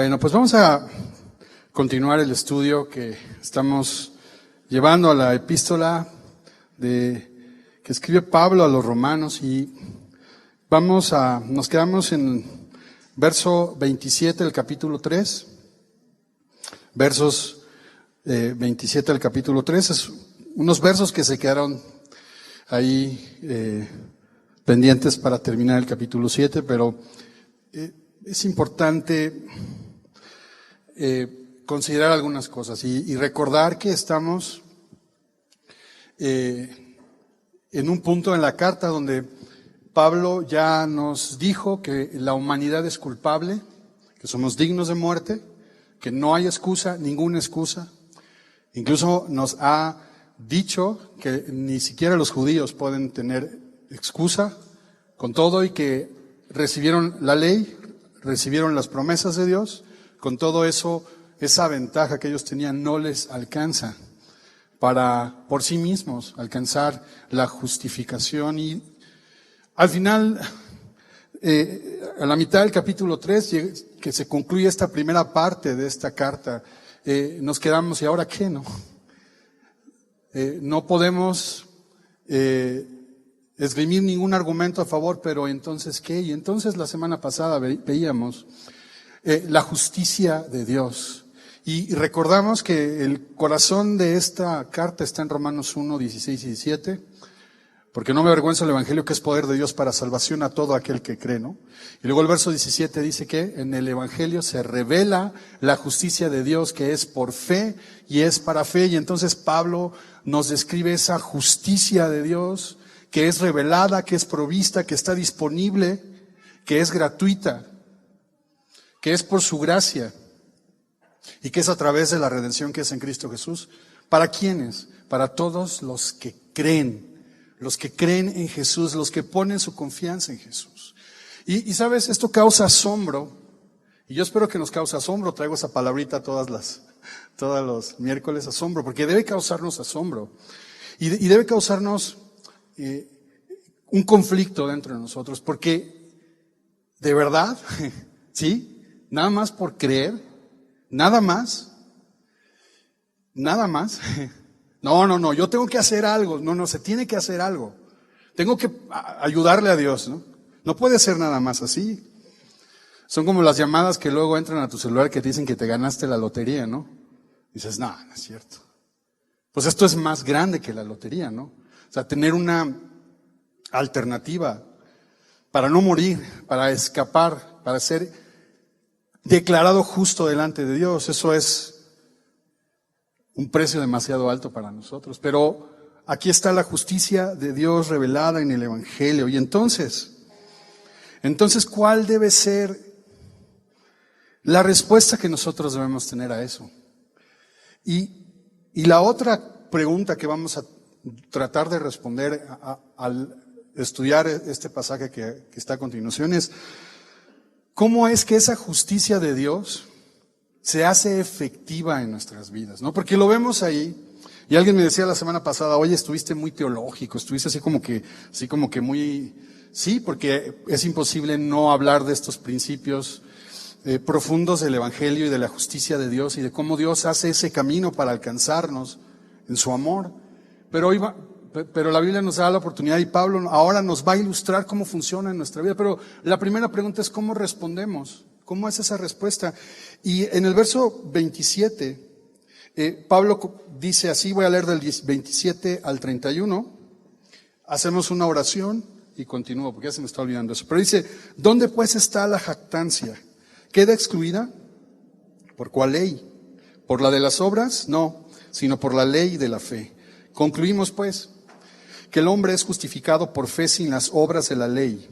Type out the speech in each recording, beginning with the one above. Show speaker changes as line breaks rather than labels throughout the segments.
Bueno, pues vamos a continuar el estudio que estamos llevando a la epístola que escribe Pablo a los romanos y nos quedamos en verso 27 del capítulo 3, versos 27 del capítulo 3, es unos versos que se quedaron ahí pendientes para terminar el capítulo 7, pero es importante considerar algunas cosas y recordar que estamos en un punto en la carta donde Pablo ya nos dijo que la humanidad es culpable, que somos dignos de muerte, que no hay excusa, ninguna excusa. Incluso nos ha dicho que ni siquiera los judíos pueden tener excusa con todo y que recibieron la ley, recibieron las promesas de Dios, con todo eso, esa ventaja que ellos tenían no les alcanza para por sí mismos alcanzar la justificación. Y al final, a la mitad del capítulo 3, que se concluye esta primera parte de esta carta, nos quedamos, ¿y ahora qué? No podemos esgrimir ningún argumento a favor, pero entonces ¿qué? Y entonces la semana pasada veíamos la justicia de Dios. Y recordamos que el corazón de esta carta está en Romanos 1, 16 y 17, porque no me avergüenza el Evangelio, que es poder de Dios para salvación a todo aquel que cree, ¿no? Y luego el verso 17 dice que en el Evangelio se revela la justicia de Dios, que es por fe y es para fe. Y entonces Pablo nos describe esa justicia de Dios, que es revelada, que es provista, que está disponible, que es gratuita, que es por su gracia y que es a través de la redención que es en Cristo Jesús. ¿Para quiénes? Para todos los que creen en Jesús, los que ponen su confianza en Jesús. Y sabes, esto causa asombro, y yo espero que nos cause asombro. Traigo esa palabrita todos los miércoles, asombro, porque debe causarnos asombro y debe causarnos un conflicto dentro de nosotros, porque de verdad, ¿sí? Nada más por creer, nada más. No, yo tengo que hacer algo. No, se tiene que hacer algo. Tengo que ayudarle a Dios, ¿no? No puede ser nada más así. Son como las llamadas que luego entran a tu celular que te dicen que te ganaste la lotería, ¿no? Dices, no es cierto. Pues esto es más grande que la lotería, ¿no? O sea, tener una alternativa para no morir, para escapar, para ser declarado justo delante de Dios, eso es un precio demasiado alto para nosotros. Pero aquí está la justicia de Dios revelada en el Evangelio. Y entonces, ¿cuál debe ser la respuesta que nosotros debemos tener a eso? Y la otra pregunta que vamos a tratar de responder al estudiar este pasaje que está a continuación es: ¿cómo es que esa justicia de Dios se hace efectiva en nuestras vidas? ¿No? Porque lo vemos ahí, y alguien me decía la semana pasada, oye, estuviste muy teológico, estuviste así como que muy, sí, porque es imposible no hablar de estos principios profundos del Evangelio y de la justicia de Dios y de cómo Dios hace ese camino para alcanzarnos en su amor. Pero la Biblia nos da la oportunidad y Pablo ahora nos va a ilustrar cómo funciona en nuestra vida. Pero la primera pregunta es: ¿cómo respondemos? ¿Cómo es esa respuesta? Y en el verso 27, Pablo dice así, voy a leer del 27 al 31, hacemos una oración y continúo, porque ya se me está olvidando eso. Pero dice: ¿dónde pues está la jactancia? ¿Queda excluida? ¿Por cuál ley? ¿Por la de las obras? No, sino por la ley de la fe. Concluimos pues que el hombre es justificado por fe sin las obras de la ley.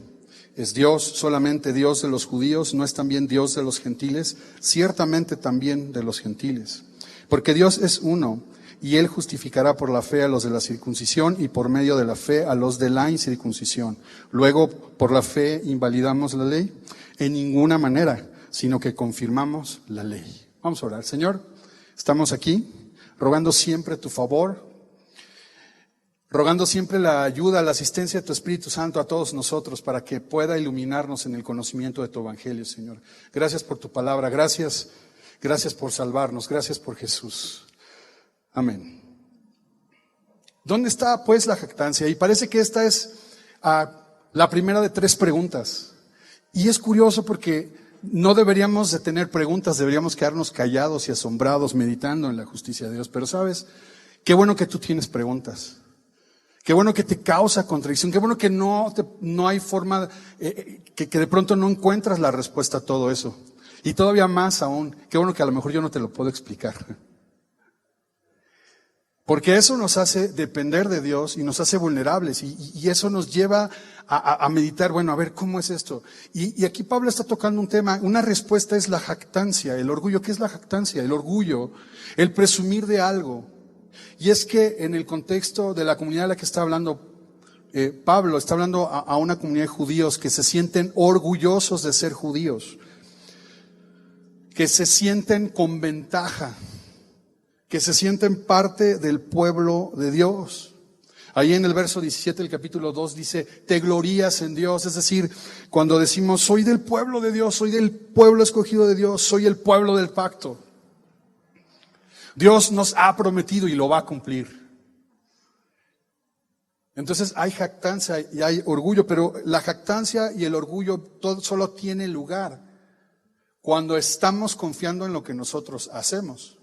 ¿Es Dios solamente Dios de los judíos? ¿No es también Dios de los gentiles? Ciertamente también de los gentiles. Porque Dios es uno, y Él justificará por la fe a los de la circuncisión y por medio de la fe a los de la incircuncisión. Luego, ¿por la fe invalidamos la ley? En ninguna manera, sino que confirmamos la ley. Vamos a orar. Señor, estamos aquí rogando siempre tu favor. rogando siempre la ayuda, la asistencia de tu Espíritu Santo a todos nosotros para que pueda iluminarnos en el conocimiento de tu Evangelio, Señor. Gracias por tu palabra, gracias por salvarnos, gracias por Jesús. Amén. ¿Dónde está pues la jactancia? Y parece que esta es la primera de 3 preguntas. Y es curioso porque no deberíamos de tener preguntas, deberíamos quedarnos callados y asombrados meditando en la justicia de Dios. Pero ¿sabes? Qué bueno que tú tienes preguntas. Qué bueno que te causa contradicción. Qué bueno que no hay forma, que de pronto no encuentras la respuesta a todo eso. Y todavía más aún, qué bueno que a lo mejor yo no te lo puedo explicar. Porque eso nos hace depender de Dios y nos hace vulnerables y eso nos lleva a meditar, bueno, a ver, ¿cómo es esto? Y aquí Pablo está tocando un tema, una respuesta es la jactancia, el orgullo. ¿Qué es la jactancia? El orgullo, el presumir de algo. Y es que en el contexto de la comunidad de la que está hablando Pablo, está hablando a una comunidad de judíos que se sienten orgullosos de ser judíos, que se sienten con ventaja, que se sienten parte del pueblo de Dios. Ahí en el verso 17 del capítulo 2 dice, te glorías en Dios. Es decir, cuando decimos, soy del pueblo de Dios, soy del pueblo escogido de Dios, soy el pueblo del pacto. Dios nos ha prometido y lo va a cumplir. Entonces hay jactancia y hay orgullo, pero la jactancia y el orgullo todo solo tiene lugar cuando estamos confiando en lo que nosotros hacemos.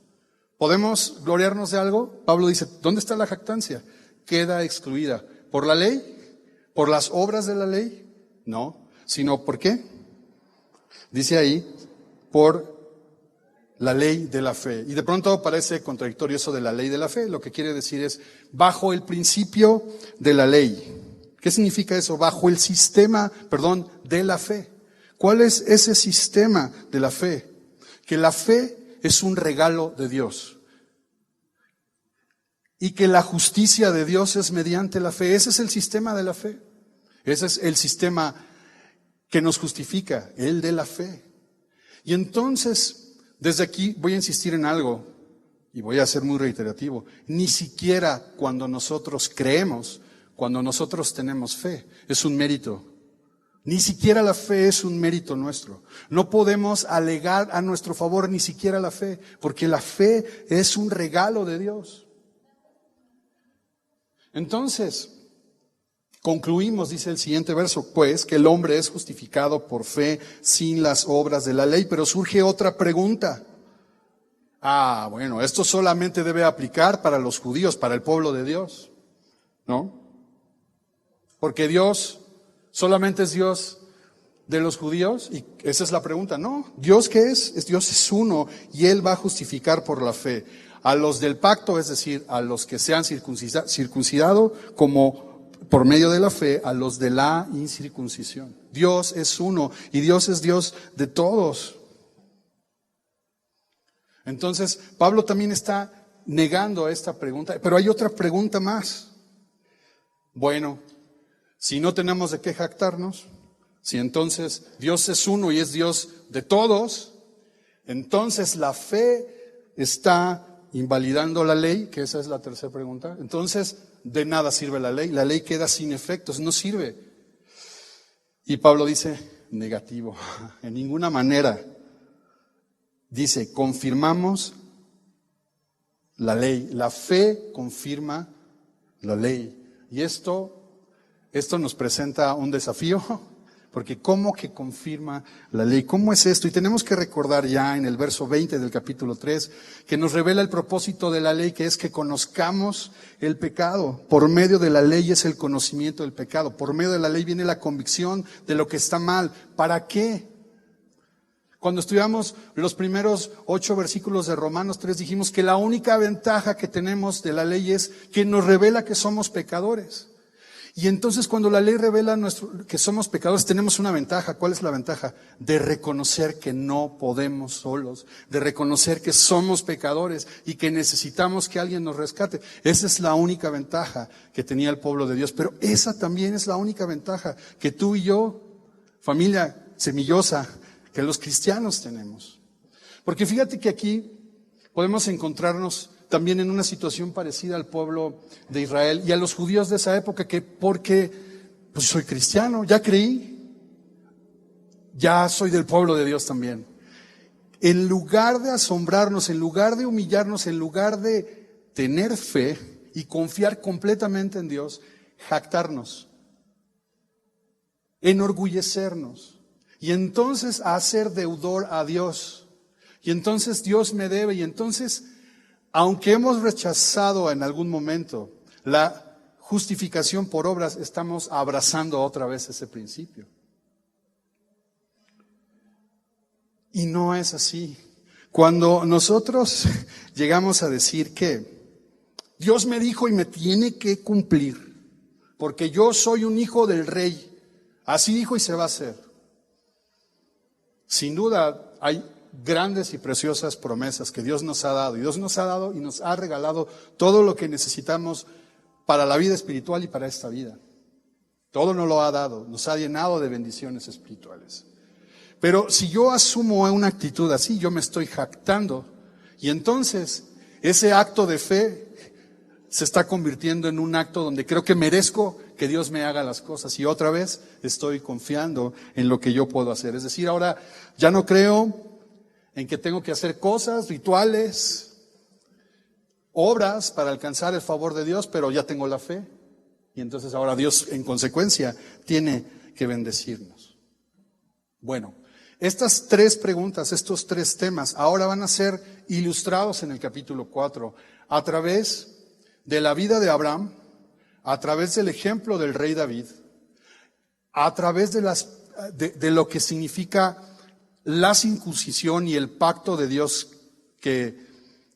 ¿Podemos gloriarnos de algo? Pablo dice, ¿dónde está la jactancia? Queda excluida. ¿Por la ley? ¿Por las obras de la ley? No, sino ¿por qué? Dice ahí, por la ley de la fe. Y de pronto parece contradictorio eso de la ley de la fe. Lo que quiere decir es, bajo el principio de la ley. ¿Qué significa eso? Bajo el sistema, de la fe. ¿Cuál es ese sistema de la fe? Que la fe es un regalo de Dios. Y que la justicia de Dios es mediante la fe. Ese es el sistema de la fe. Ese es el sistema que nos justifica, el de la fe. Y entonces, desde aquí voy a insistir en algo, y voy a ser muy reiterativo. Ni siquiera cuando nosotros creemos, cuando nosotros tenemos fe, es un mérito. Ni siquiera la fe es un mérito nuestro. No podemos alegar a nuestro favor ni siquiera la fe, porque la fe es un regalo de Dios. Entonces, concluimos, dice el siguiente verso, pues que el hombre es justificado por fe sin las obras de la ley. Pero surge otra pregunta. Bueno, esto solamente debe aplicar para los judíos, para el pueblo de Dios, ¿no? Porque Dios solamente es Dios de los judíos, y esa es la pregunta. No, ¿Dios qué es? Dios es uno y Él va a justificar por la fe a los del pacto, es decir, a los que se han circuncidado, como por medio de la fe, a los de la incircuncisión. Dios es uno y Dios es Dios de todos. Entonces, Pablo también está negando esta pregunta, pero hay otra pregunta más. Bueno, si no tenemos de qué jactarnos, si entonces Dios es uno y es Dios de todos, entonces la fe está invalidando la ley, que esa es la tercera pregunta. Entonces, de nada sirve la ley queda sin efectos, no sirve. Y Pablo dice, negativo, en ninguna manera. Dice, confirmamos la ley, la fe confirma la ley. Y esto nos presenta un desafío, porque ¿cómo que confirma la ley? ¿Cómo es esto? Y tenemos que recordar ya en el verso 20 del capítulo 3, que nos revela el propósito de la ley, que es que conozcamos el pecado. Por medio de la ley es el conocimiento del pecado. Por medio de la ley viene la convicción de lo que está mal. ¿Para qué? Cuando estudiamos los primeros 8 versículos de Romanos 3, dijimos que la única ventaja que tenemos de la ley es que nos revela que somos pecadores. Y entonces cuando la ley revela que somos pecadores, tenemos una ventaja. ¿Cuál es la ventaja? De reconocer que no podemos solos, de reconocer que somos pecadores y que necesitamos que alguien nos rescate. Esa es la única ventaja que tenía el pueblo de Dios, pero esa también es la única ventaja que tú y yo, familia semillosa, que los cristianos tenemos. Porque fíjate que aquí podemos encontrarnos también en una situación parecida al pueblo de Israel y a los judíos de esa época, que porque pues soy cristiano, ya creí, ya soy del pueblo de Dios también. En lugar de asombrarnos, en lugar de humillarnos, en lugar de tener fe y confiar completamente en Dios, jactarnos, enorgullecernos y entonces hacer deudor a Dios. Y entonces Dios me debe, y entonces, aunque hemos rechazado en algún momento la justificación por obras, estamos abrazando otra vez ese principio. Y no es así. Cuando nosotros llegamos a decir que Dios me dijo y me tiene que cumplir, porque yo soy un hijo del rey, así dijo y se va a hacer. Sin duda hay grandes y preciosas promesas que Dios nos ha dado. Y Dios nos ha dado y nos ha regalado todo lo que necesitamos para la vida espiritual y para esta vida. Todo nos lo ha dado, nos ha llenado de bendiciones espirituales. Pero si yo asumo una actitud así, yo me estoy jactando. Y entonces ese acto de fe se está convirtiendo en un acto donde creo que merezco que Dios me haga las cosas. Y otra vez estoy confiando en lo que yo puedo hacer. Es decir, ahora ya no creo en que tengo que hacer cosas, rituales, obras para alcanzar el favor de Dios, pero ya tengo la fe. Y entonces ahora Dios, en consecuencia, tiene que bendecirnos. Bueno, estas tres preguntas, estos tres temas, ahora van a ser ilustrados en el capítulo 4 a través de la vida de Abraham, a través del ejemplo del rey David, a través de lo que significa la circuncisión y el pacto de Dios que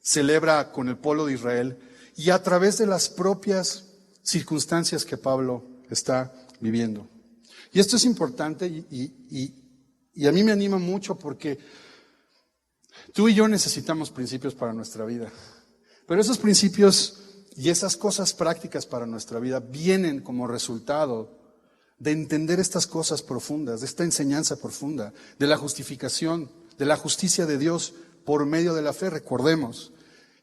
celebra con el pueblo de Israel, y a través de las propias circunstancias que Pablo está viviendo. Y esto es importante y a mí me anima mucho porque tú y yo necesitamos principios para nuestra vida. Pero esos principios y esas cosas prácticas para nuestra vida vienen como resultado de entender estas cosas profundas, de esta enseñanza profunda, de la justificación, de la justicia de Dios por medio de la fe. Recordemos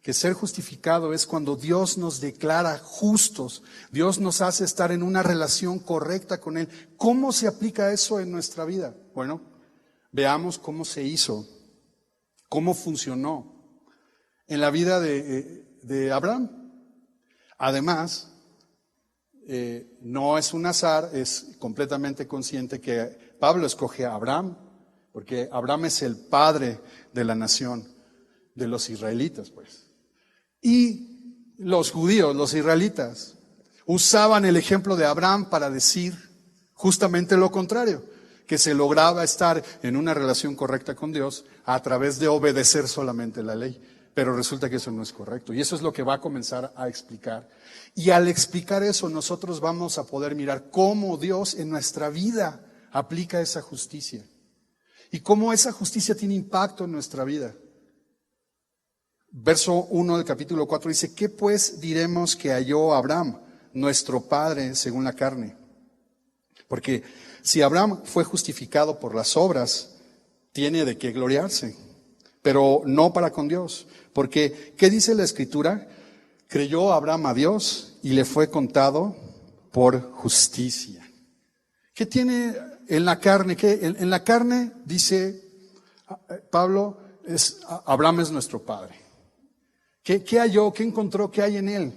que ser justificado es cuando Dios nos declara justos, Dios nos hace estar en una relación correcta con Él. ¿Cómo se aplica eso en nuestra vida? Bueno, veamos cómo se hizo, cómo funcionó en la vida de Abraham. Además, no es un azar, es completamente consciente que Pablo escoge a Abraham, porque Abraham es el padre de la nación de los israelitas, pues. Y los judíos, los israelitas, usaban el ejemplo de Abraham para decir justamente lo contrario, que se lograba estar en una relación correcta con Dios a través de obedecer solamente la ley. Pero resulta que eso no es correcto. Y eso es lo que va a comenzar a explicar. Y al explicar eso, nosotros vamos a poder mirar cómo Dios en nuestra vida aplica esa justicia. Y cómo esa justicia tiene impacto en nuestra vida. Verso 1 del capítulo 4 dice, ¿qué pues diremos que halló Abraham, nuestro padre según la carne? Porque si Abraham fue justificado por las obras, tiene de qué gloriarse, pero no para con Dios. Porque, ¿qué dice la Escritura? Creyó Abraham a Dios y le fue contado por justicia. ¿Qué tiene en la carne? ¿Qué? En la carne, dice Pablo, Abraham es nuestro padre. ¿Qué halló? ¿Qué encontró? ¿Qué hay en él?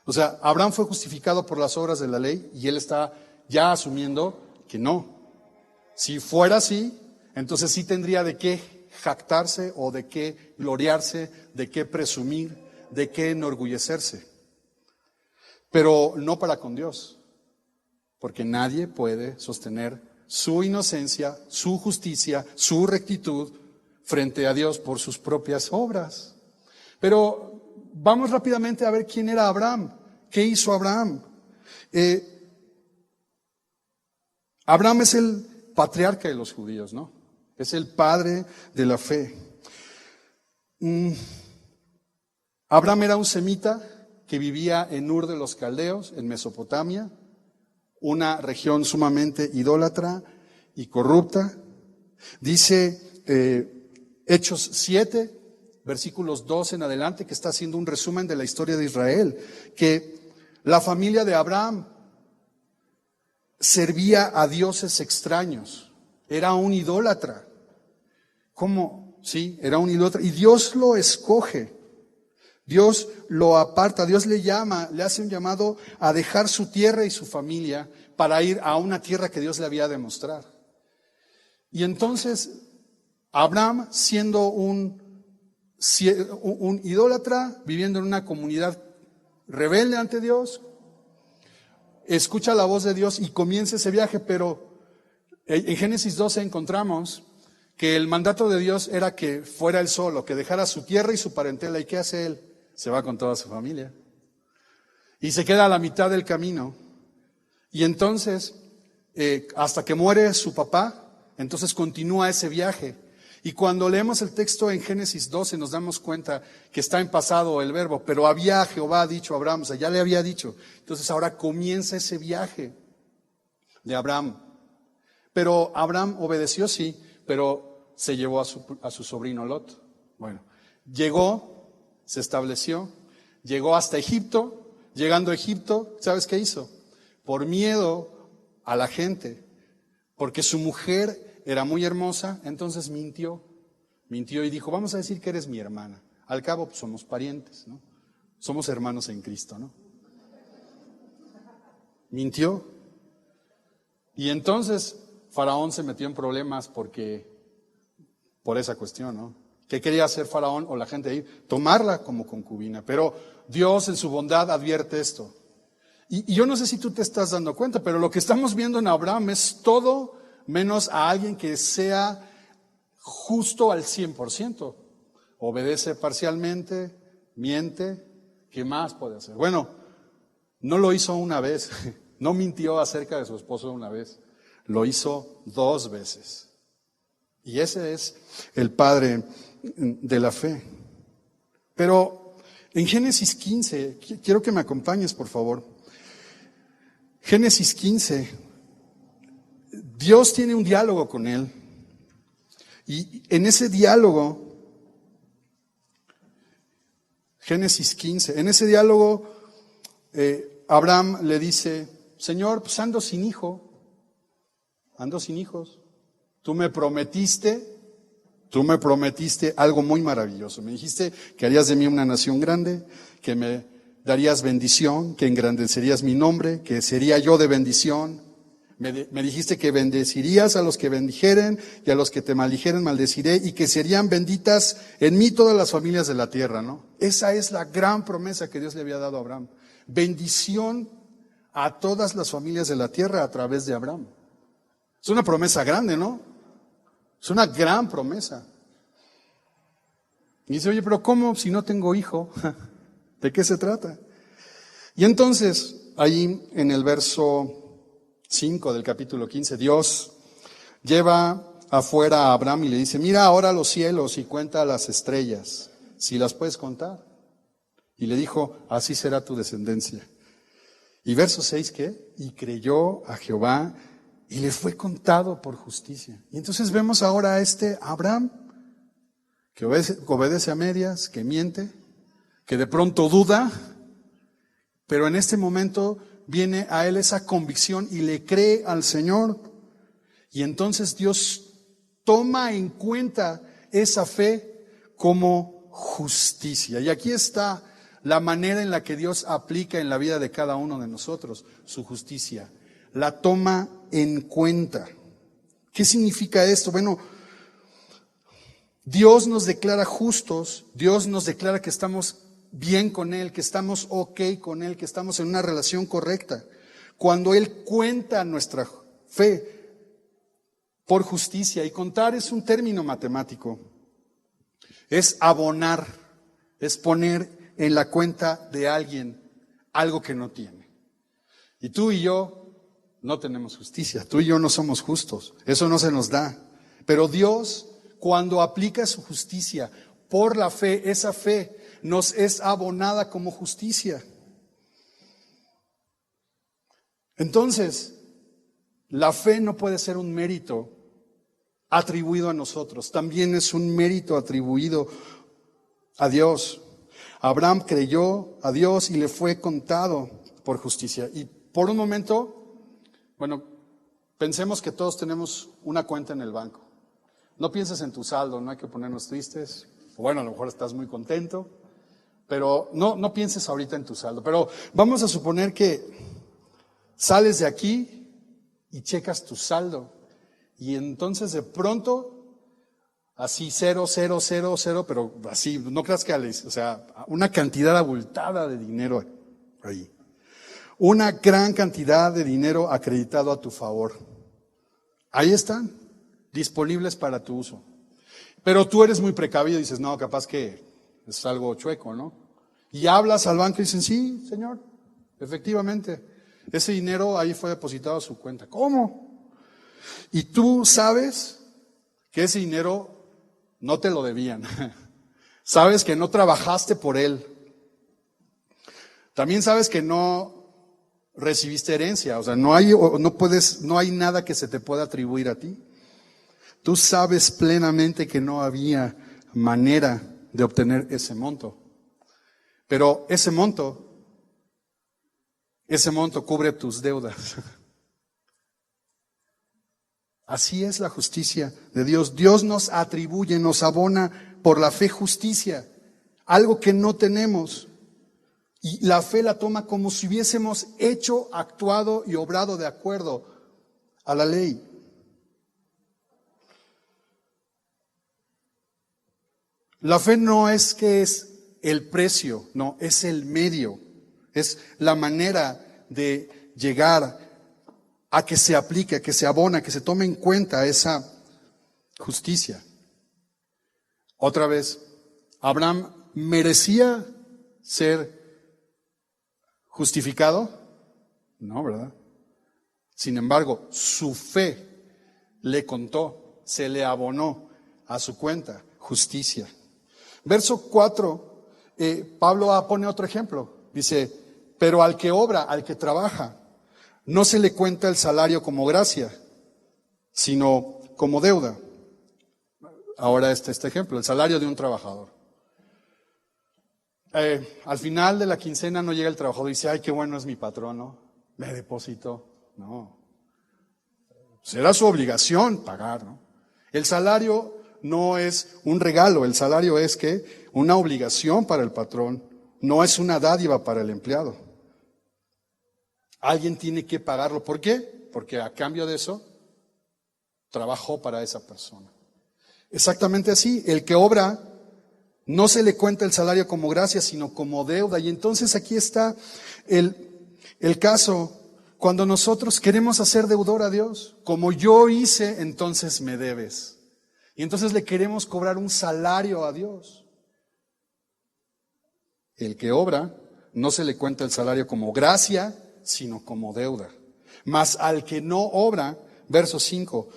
O sea, Abraham fue justificado por las obras de la ley y él está ya asumiendo que no. Si fuera así, entonces sí tendría de qué jactarse o de qué gloriarse, de qué presumir, de qué enorgullecerse. Pero no para con Dios, porque nadie puede sostener su inocencia, su justicia, su rectitud frente a Dios por sus propias obras. Pero vamos rápidamente a ver quién era Abraham, qué hizo Abraham. Abraham es el patriarca de los judíos, ¿no? Es el padre de la fe. Abraham era un semita que vivía en Ur de los Caldeos, en Mesopotamia, una región sumamente idólatra y corrupta. Dice Hechos 7 versículos 2 en adelante, que está haciendo un resumen de la historia de Israel, que la familia de Abraham servía a dioses extraños, era un idólatra. ¿Cómo? Sí, era un idólatra. Y Dios lo escoge, Dios lo aparta, Dios le llama, le hace un llamado a dejar su tierra y su familia para ir a una tierra que Dios le había de mostrar. Y entonces Abraham, siendo un idólatra, viviendo en una comunidad rebelde ante Dios, escucha la voz de Dios y comienza ese viaje, pero en Génesis 12 encontramos que el mandato de Dios era que fuera él solo, que dejara su tierra y su parentela. ¿Y qué hace él? Se va con toda su familia y se queda a la mitad del camino. Y entonces, hasta que muere su papá, entonces continúa ese viaje. Y cuando leemos el texto en Génesis 12 nos damos cuenta que está en pasado el verbo, pero había Jehová dicho a Abraham, o sea, ya le había dicho. Entonces ahora comienza ese viaje de Abraham. Pero Abraham obedeció, sí, pero se llevó a su sobrino Lot. Bueno, llegó, se estableció, llegó hasta Egipto. Llegando a Egipto, ¿sabes qué hizo? Por miedo a la gente, porque su mujer era muy hermosa, entonces mintió y dijo, vamos a decir que eres mi hermana. Al cabo, pues, somos parientes, ¿no? Somos hermanos en Cristo, ¿no? Mintió. Y entonces Faraón se metió en problemas por esa cuestión, ¿no? ¿Qué quería hacer Faraón o la gente ahí? Tomarla como concubina. Pero Dios en su bondad advierte esto. Y yo no sé si tú te estás dando cuenta, pero lo que estamos viendo en Abraham es todo menos a alguien que sea justo al 100%. Obedece parcialmente, miente, ¿qué más puede hacer? Bueno, no lo hizo una vez, no mintió acerca de su esposo una vez, lo hizo 2 veces. Y ese es el padre de la fe. Pero en Génesis 15, quiero que me acompañes, por favor. Génesis 15, Dios tiene un diálogo con él. Y en ese diálogo, Génesis 15, en ese diálogo, Abraham le dice, Señor, pues ando sin hijos. Tú me prometiste algo muy maravilloso. Me dijiste que harías de mí una nación grande, que me darías bendición, que engrandecerías mi nombre, que sería yo de bendición. Me dijiste que bendecirías a los que bendijeren y a los que te maldijeren maldeciré y que serían benditas en mí todas las familias de la tierra, ¿no? Esa es la gran promesa que Dios le había dado a Abraham. Bendición a todas las familias de la tierra a través de Abraham. Es una promesa grande, ¿no? Es una gran promesa. Y dice, oye, pero ¿cómo si no tengo hijo? ¿De qué se trata? Y entonces, ahí en el verso 5 del capítulo 15, Dios lleva afuera a Abraham y le dice, mira ahora los cielos y cuenta las estrellas, si las puedes contar. Y le dijo, así será tu descendencia. Y verso 6, ¿qué? Y creyó a Jehová y le fue contado por justicia. Y entonces vemos ahora a este Abraham que obedece a medias, que miente, que de pronto duda, pero en este momento viene a él esa convicción y le cree al Señor. Y entonces Dios toma en cuenta esa fe como justicia. Y aquí está la manera en la que Dios aplica en la vida de cada uno de nosotros su justicia. La toma en cuenta. ¿Qué significa esto? Bueno, Dios nos declara justos, Dios nos declara que estamos bien con Él, que estamos ok con Él, que estamos en una relación correcta. Cuando Él cuenta nuestra fe por justicia, y contar es un término matemático, es abonar, es poner en la cuenta de alguien algo que no tiene. Y tú y yo no tenemos justicia, tú y yo no somos justos, eso no se nos da. Pero Dios, cuando aplica su justicia por la fe, esa fe nos es abonada como justicia. Entonces, la fe no puede ser un mérito atribuido a nosotros, también es un mérito atribuido a Dios. Abraham creyó a Dios y le fue contado por justicia. Y por un momento, bueno, pensemos que todos tenemos una cuenta en el banco. No pienses en tu saldo, no hay que ponernos tristes. Bueno, a lo mejor estás muy contento, pero no pienses ahorita en tu saldo. Pero vamos a suponer que sales de aquí y checas tu saldo. Y entonces de pronto, así 0, 0, 0, 0, pero así, no creas que, o sea, una cantidad abultada de dinero ahí. Una gran cantidad de dinero acreditado a tu favor. Ahí están, disponibles para tu uso. Pero tú eres muy precavido y dices, no, capaz que es algo chueco, ¿no? Y hablas al banco y dicen, sí, señor, efectivamente, ese dinero ahí fue depositado a su cuenta. ¿Cómo? Y tú sabes que ese dinero no te lo debían. Sabes que no trabajaste por él. También sabes que no recibiste herencia, o sea, no hay nada que se te pueda atribuir a ti. Tú sabes plenamente que no había manera de obtener ese monto. Pero ese monto cubre tus deudas. Así es la justicia de Dios. Dios nos atribuye, nos abona por la fe justicia, algo que no tenemos. Y la fe la toma como si hubiésemos hecho, actuado y obrado de acuerdo a la ley. La fe no es que es el precio, no, es el medio, es la manera de llegar a que se aplique, a que se abona, que se tome en cuenta esa justicia. Otra vez, ¿Abraham merecía ser justificado? No, ¿verdad? Sin embargo, su fe le contó, se le abonó a su cuenta justicia. Verso 4, Pablo pone otro ejemplo. Dice, pero al que obra, al que trabaja, no se le cuenta el salario como gracia, sino como deuda. Ahora este ejemplo, el salario de un trabajador. Al final de la quincena no llega el trabajador y dice, ay, qué bueno es mi patrón, ¿no? Me depositó. No. Será su obligación pagar, ¿no? El salario no es un regalo, el salario es que una obligación para el patrón, no es una dádiva para el empleado. Alguien tiene que pagarlo. ¿Por qué? Porque a cambio de eso, trabajó para esa persona. Exactamente así, el que obra, no se le cuenta el salario como gracia, sino como deuda. Y entonces aquí está el caso, cuando nosotros queremos hacer deudor a Dios, como yo hice, entonces me debes. Y entonces le queremos cobrar un salario a Dios. El que obra, no se le cuenta el salario como gracia, sino como deuda. Mas al que no obra, verso 5,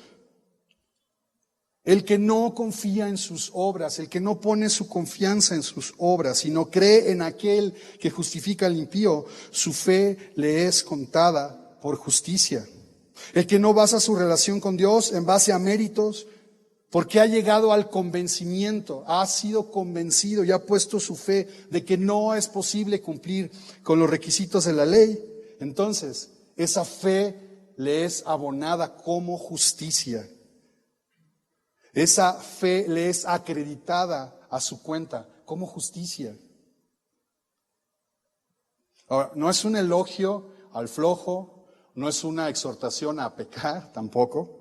el que no confía en sus obras, el que no pone su confianza en sus obras, sino cree en aquel que justifica al impío, su fe le es contada por justicia. El que no basa su relación con Dios en base a méritos, porque ha llegado al convencimiento, ha sido convencido y ha puesto su fe de que no es posible cumplir con los requisitos de la ley, entonces esa fe le es abonada como justicia. Esa fe le es acreditada a su cuenta como justicia. Ahora, no es un elogio al flojo, no es una exhortación a pecar tampoco,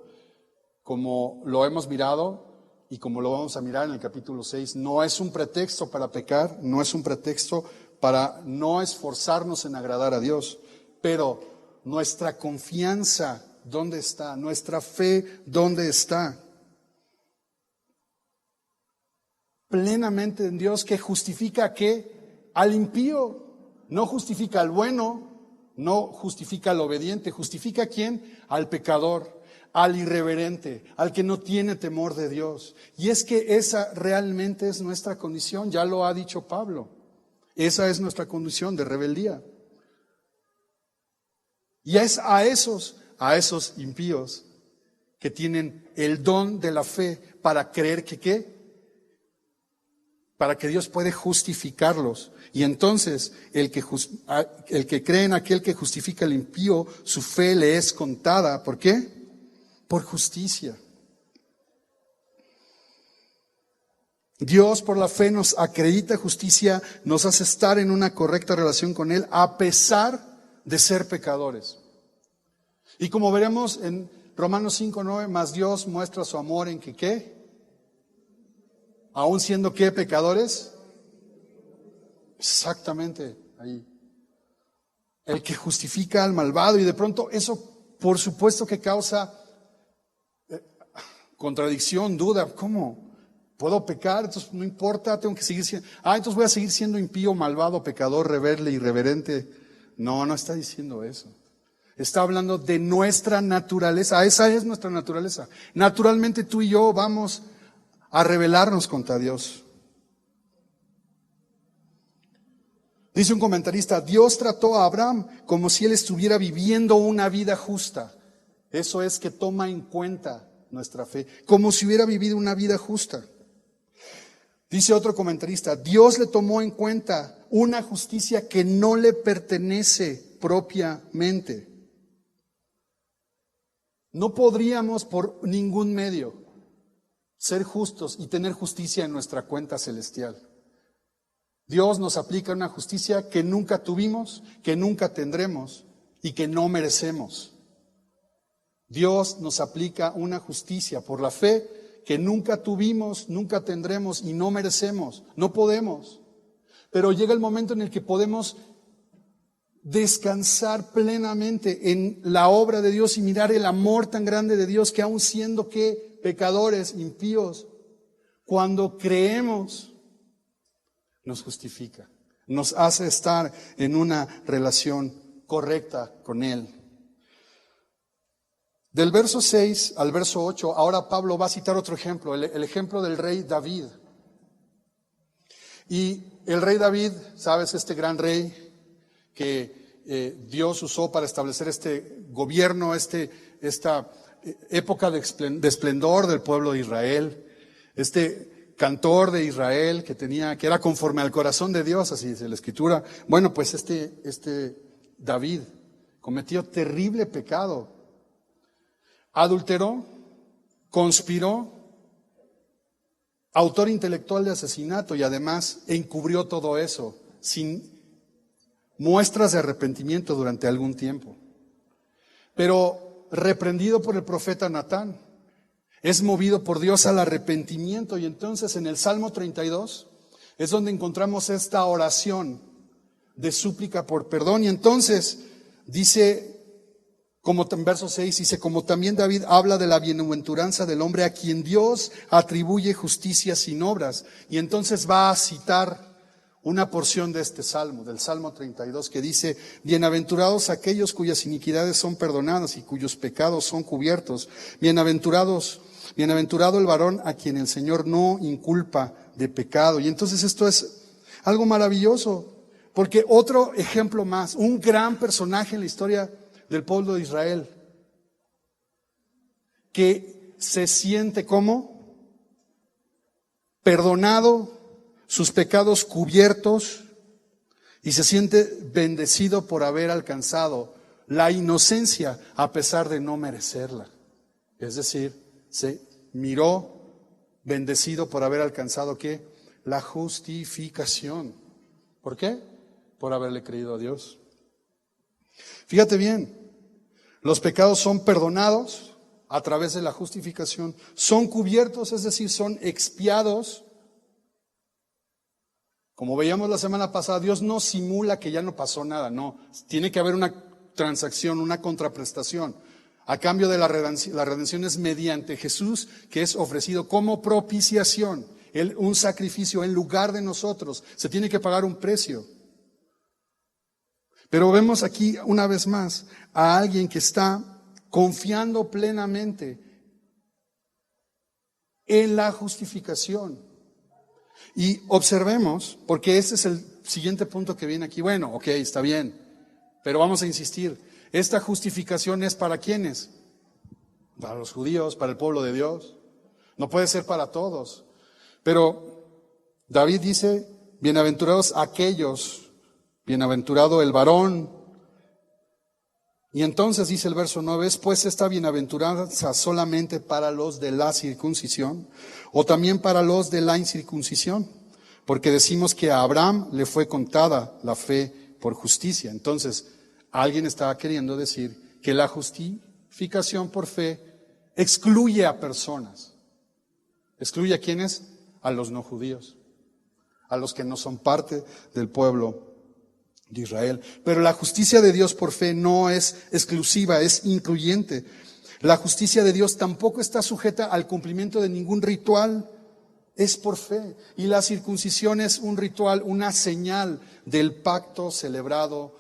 como lo hemos mirado y como lo vamos a mirar en el capítulo 6. No es un pretexto para pecar, no es un pretexto para no esforzarnos en agradar a Dios, pero nuestra confianza, ¿dónde está? Nuestra fe, ¿dónde está? Plenamente en Dios, que justifica ¿a qué? Al impío, no justifica al bueno, no justifica al obediente, justifica ¿a quién? Al pecador, al irreverente, al que no tiene temor de Dios. Y es que esa realmente es nuestra condición, ya lo ha dicho Pablo, esa es nuestra condición de rebeldía. Y es a esos impíos que tienen el don de la fe para creer que ¿qué? para que Dios puede justificarlos. Y entonces el que cree en aquel que justifica al impío, su fe le es contada. ¿Por qué? Por justicia. Dios por la fe nos acredita justicia, nos hace estar en una correcta relación con Él a pesar de ser pecadores. Y como veremos en Romanos 5:9, más Dios muestra su amor en que ¿qué? Aún siendo ¿qué? Pecadores. Exactamente ahí. El que justifica al malvado, y de pronto eso por supuesto que causa contradicción, duda. ¿Cómo? ¿Puedo pecar? Entonces no importa, tengo que seguir siendo... entonces voy a seguir siendo impío, malvado, pecador, rebelde, irreverente. No, no está diciendo eso. Está hablando de nuestra naturaleza. Esa es nuestra naturaleza. Naturalmente tú y yo vamos a rebelarnos contra Dios. Dice un comentarista, Dios trató a Abraham como si él estuviera viviendo una vida justa. Eso es que toma en cuenta nuestra fe, como si hubiera vivido una vida justa. Dice otro comentarista, Dios le tomó en cuenta una justicia que no le pertenece propiamente. No podríamos por ningún medio ser justos y tener justicia en nuestra cuenta celestial. Dios nos aplica una justicia que nunca tuvimos, que nunca tendremos y que no merecemos. Dios nos aplica una justicia por la fe que nunca tuvimos, nunca tendremos y no merecemos, no podemos. Pero llega el momento en el que podemos descansar plenamente en la obra de Dios y mirar el amor tan grande de Dios que aun siendo que pecadores, impíos, cuando creemos, nos justifica, nos hace estar en una relación correcta con Él. Del verso 6 al verso 8, ahora Pablo va a citar otro ejemplo, el ejemplo del rey David. Y el rey David, ¿sabes? Este gran rey que Dios usó para establecer este gobierno, esta época de esplendor del pueblo de Israel, este cantor de Israel que era conforme al corazón de Dios, así dice la Escritura. Bueno, pues este David cometió terrible pecado. Adulteró, conspiró, autor intelectual de asesinato y además encubrió todo eso sin muestras de arrepentimiento durante algún tiempo. Pero reprendido por el profeta Natán, es movido por Dios al arrepentimiento y entonces en el Salmo 32 es donde encontramos esta oración de súplica por perdón y entonces dice, como en verso 6 dice, como también David habla de la bienaventuranza del hombre a quien Dios atribuye justicia sin obras. Y entonces va a citar una porción de este salmo, del Salmo 32, que dice, bienaventurados aquellos cuyas iniquidades son perdonadas y cuyos pecados son cubiertos. Bienaventurado el varón a quien el Señor no inculpa de pecado. Y entonces esto es algo maravilloso, porque otro ejemplo más, un gran personaje en la historia del pueblo de Israel, que se siente como perdonado, sus pecados cubiertos y se siente bendecido por haber alcanzado la inocencia a pesar de no merecerla. Es decir, se miró bendecido por haber alcanzado ¿qué? La justificación. ¿Por qué? Por haberle creído a Dios. Fíjate bien, los pecados son perdonados a través de la justificación, son cubiertos, es decir, son expiados. Como veíamos la semana pasada, Dios no simula que ya no pasó nada, no, tiene que haber una transacción, una contraprestación. A cambio de la redención es mediante Jesús, que es ofrecido como propiciación, un sacrificio en lugar de nosotros, se tiene que pagar un precio. Pero vemos aquí una vez más a alguien que está confiando plenamente en la justificación. Y observemos, porque ese es el siguiente punto que viene aquí. Bueno, ok, está bien, pero vamos a insistir. ¿Esta justificación es para quiénes? Para los judíos, para el pueblo de Dios. No puede ser para todos. Pero David dice, bienaventurados aquellos, bienaventurado el varón. Y entonces dice el verso 9, ¿es pues esta bienaventuranza solamente para los de la circuncisión o también para los de la incircuncisión? Porque decimos que a Abraham le fue contada la fe por justicia. Entonces, alguien estaba queriendo decir que la justificación por fe excluye a personas. ¿Excluye a quiénes? A los no judíos, a los que no son parte del pueblo de Israel. Pero la justicia de Dios por fe no es exclusiva, es incluyente. La justicia de Dios tampoco está sujeta al cumplimiento de ningún ritual, es por fe. Y la circuncisión es un ritual, una señal del pacto celebrado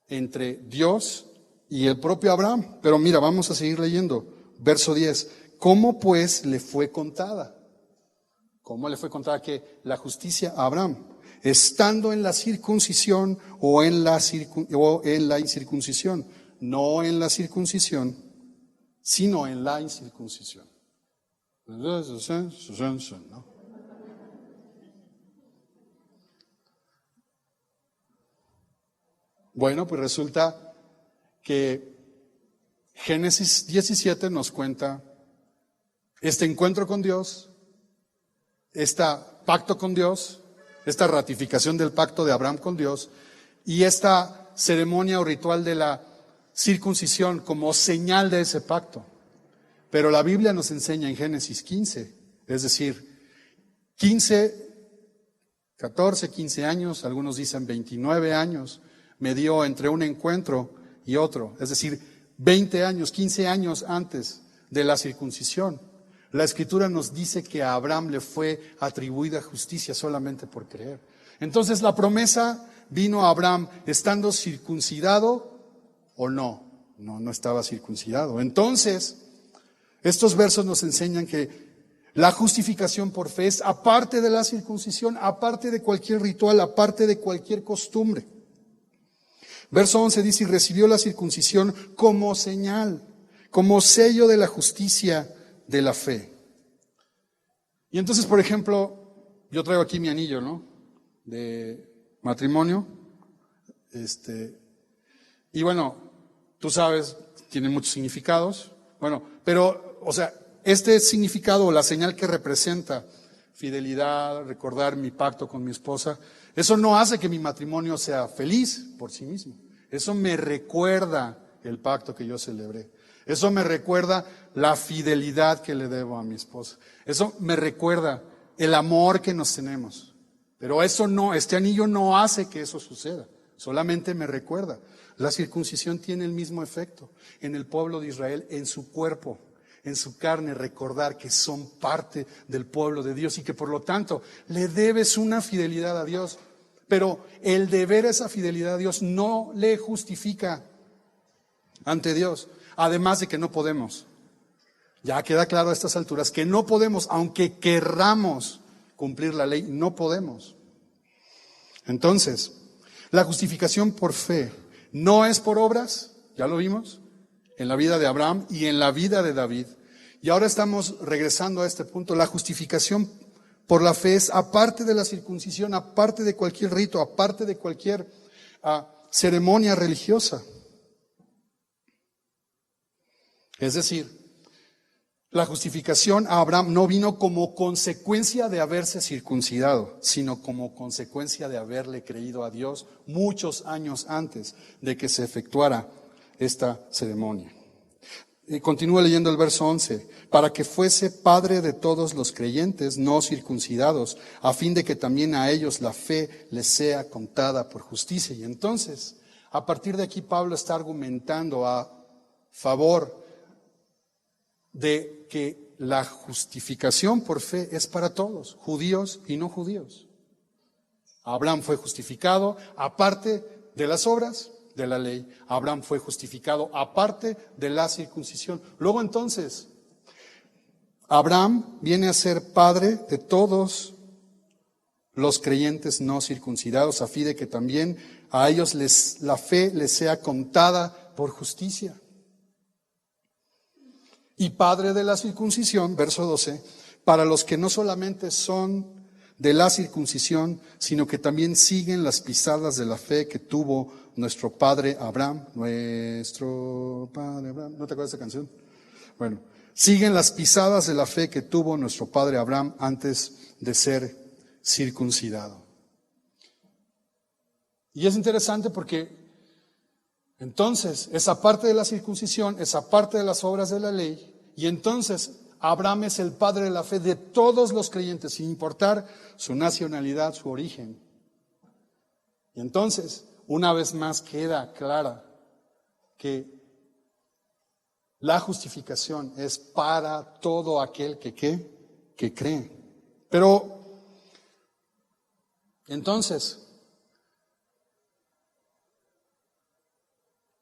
entre Dios y el propio Abraham. Pero mira, vamos a seguir leyendo. Verso 10. ¿Cómo pues le fue contada? ¿Cómo le fue contada que la justicia a Abraham? Estando en la circuncisión o en la incircuncisión. No en la circuncisión, sino en la incircuncisión. ¿No? Bueno, pues resulta que Génesis 17 nos cuenta este encuentro con Dios, este pacto con Dios, esta ratificación del pacto de Abraham con Dios y esta ceremonia o ritual de la circuncisión como señal de ese pacto. Pero la Biblia nos enseña en Génesis 15, es decir, 14, 15 años, algunos dicen 29 años, me dio entre un encuentro y otro, es decir, 20 años, 15 años antes de la circuncisión. La Escritura nos dice que a Abraham le fue atribuida justicia solamente por creer. Entonces la promesa vino a Abraham estando circuncidado o no. No estaba circuncidado. Entonces, estos versos nos enseñan que la justificación por fe es aparte de la circuncisión, aparte de cualquier ritual, aparte de cualquier costumbre. Verso 11 dice, y recibió la circuncisión como señal, como sello de la justicia de la fe. Y entonces, por ejemplo, yo traigo aquí mi anillo, ¿no? De matrimonio. Y bueno, tú sabes, tiene muchos significados. Bueno, pero, o sea, este significado o la señal que representa fidelidad, recordar mi pacto con mi esposa, eso no hace que mi matrimonio sea feliz por sí mismo. Eso me recuerda el pacto que yo celebré. Eso me recuerda la fidelidad que le debo a mi esposa. Eso me recuerda el amor que nos tenemos. Pero eso no, este anillo no hace que eso suceda. Solamente me recuerda. La circuncisión tiene el mismo efecto en el pueblo de Israel, en su cuerpo, en su carne, recordar que son parte del pueblo de Dios y que por lo tanto le debes una fidelidad a Dios. Pero el deber esa fidelidad a Dios no le justifica ante Dios. Además de que no podemos. Ya queda claro a estas alturas que no podemos, aunque querramos cumplir la ley, no podemos. Entonces, la justificación por fe no es por obras, ya lo vimos, en la vida de Abraham y en la vida de David. Y ahora estamos regresando a este punto. La justificación por la fe es aparte de la circuncisión, aparte de cualquier rito, aparte de cualquier ceremonia religiosa. Es decir, la justificación a Abraham no vino como consecuencia de haberse circuncidado, sino como consecuencia de haberle creído a Dios muchos años antes de que se efectuara esta ceremonia. Y continúa leyendo el verso 11, para que fuese padre de todos los creyentes no circuncidados, a fin de que también a ellos la fe les sea contada por justicia. Y entonces, a partir de aquí Pablo está argumentando a favor de que la justificación por fe es para todos, judíos y no judíos. Abraham fue justificado aparte de las obras de la ley. Abraham fue justificado aparte de la circuncisión. Luego entonces, Abraham viene a ser padre de todos los creyentes no circuncidados, a fin de que también a ellos la fe les sea contada por justicia. Y padre de la circuncisión, verso 12, para los que no solamente son de la circuncisión, sino que también siguen las pisadas de la fe que tuvo nuestro padre Abraham. Nuestro padre Abraham. ¿No te acuerdas de esa canción? Bueno, siguen las pisadas de la fe que tuvo nuestro padre Abraham antes de ser circuncidado. Y es interesante porque entonces esa parte de la circuncisión, esa parte de las obras de la ley, y entonces Abraham es el padre de la fe de todos los creyentes, sin importar su nacionalidad, su origen. Y entonces, una vez más queda clara que la justificación es para todo aquel que cree. Pero, entonces,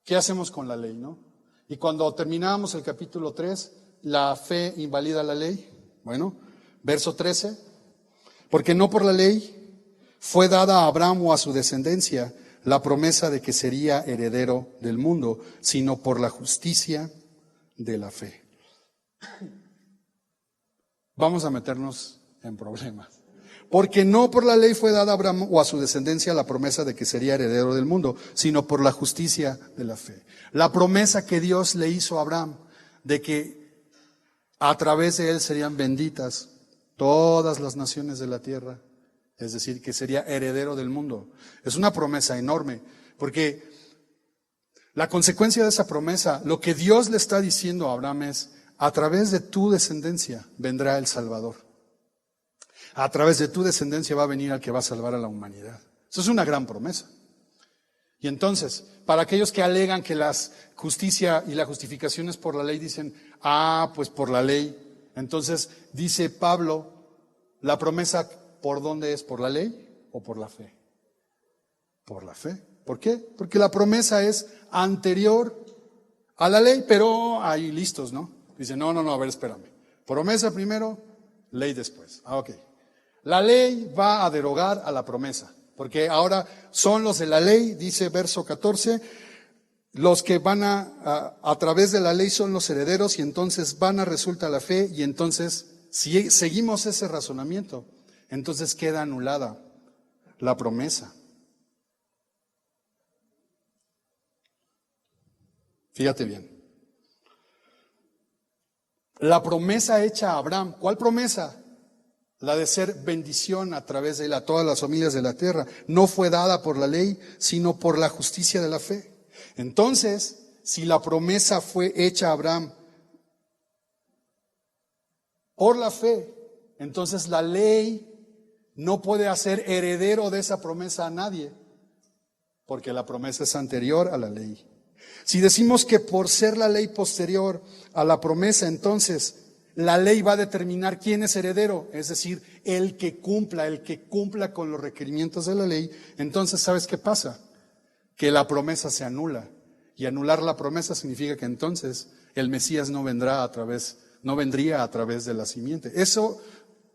¿qué hacemos con la ley, no? Y cuando terminamos el capítulo 3, ¿la fe invalida la ley? Bueno, verso 13. Porque no por la ley fue dada a Abraham o a su descendencia la promesa de que sería heredero del mundo, sino por la justicia de la fe. Vamos a meternos en problemas. Porque no por la ley fue dada a Abraham o a su descendencia la promesa de que sería heredero del mundo, sino por la justicia de la fe. La promesa que Dios le hizo a Abraham de que a través de él serían benditas todas las naciones de la tierra, es decir, que sería heredero del mundo. Es una promesa enorme, porque la consecuencia de esa promesa, lo que Dios le está diciendo a Abraham es: a través de tu descendencia vendrá el Salvador. A través de tu descendencia va a venir al que va a salvar a la humanidad. Eso es una gran promesa. Y entonces, para aquellos que alegan que la justicia y la justificación es por la ley, dicen, pues por la ley. Entonces, dice Pablo, la promesa, ¿por dónde es? ¿Por la ley o por la fe? Por la fe. ¿Por qué? Porque la promesa es anterior a la ley, pero ahí listos, ¿no? Dicen, no, a ver, espérame. Promesa primero, ley después. Ok. La ley va a derogar a la promesa, porque ahora son los de la ley, dice verso 14, los que van a través de la ley son los herederos, y entonces vana resulta la fe, y entonces si seguimos ese razonamiento, entonces queda anulada la promesa. Fíjate bien. La promesa hecha a Abraham, ¿cuál promesa? La de ser bendición a través de él a todas las familias de la tierra, no fue dada por la ley, sino por la justicia de la fe. Entonces, si la promesa fue hecha a Abraham por la fe, entonces la ley no puede hacer heredero de esa promesa a nadie, porque la promesa es anterior a la ley. Si decimos que por ser la ley posterior a la promesa, entonces la ley va a determinar quién es heredero, es decir, el que cumpla con los requerimientos de la ley. Entonces, ¿sabes qué pasa? Que la promesa se anula. Y anular la promesa significa que entonces el Mesías no vendría a través de la simiente. Eso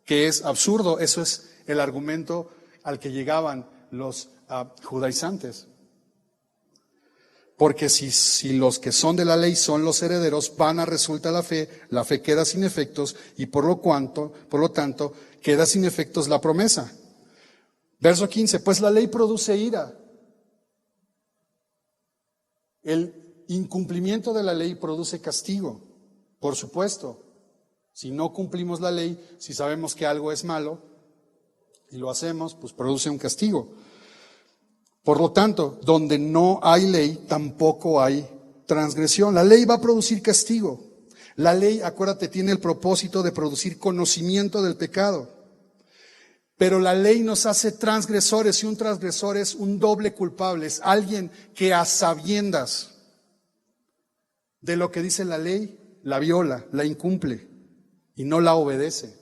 que es absurdo, eso es el argumento al que llegaban los judaizantes. Porque si los que son de la ley son los herederos, vana resulta la fe queda sin efectos, y por lo tanto, queda sin efectos la promesa. Verso 15, pues la ley produce ira. El incumplimiento de la ley produce castigo, por supuesto. Si no cumplimos la ley, si sabemos que algo es malo y lo hacemos, pues produce un castigo. Por lo tanto, donde no hay ley, tampoco hay transgresión. La ley va a producir castigo. La ley, acuérdate, tiene el propósito de producir conocimiento del pecado. Pero la ley nos hace transgresores, y un transgresor es un doble culpable, es alguien que a sabiendas de lo que dice la ley, la viola, la incumple y no la obedece.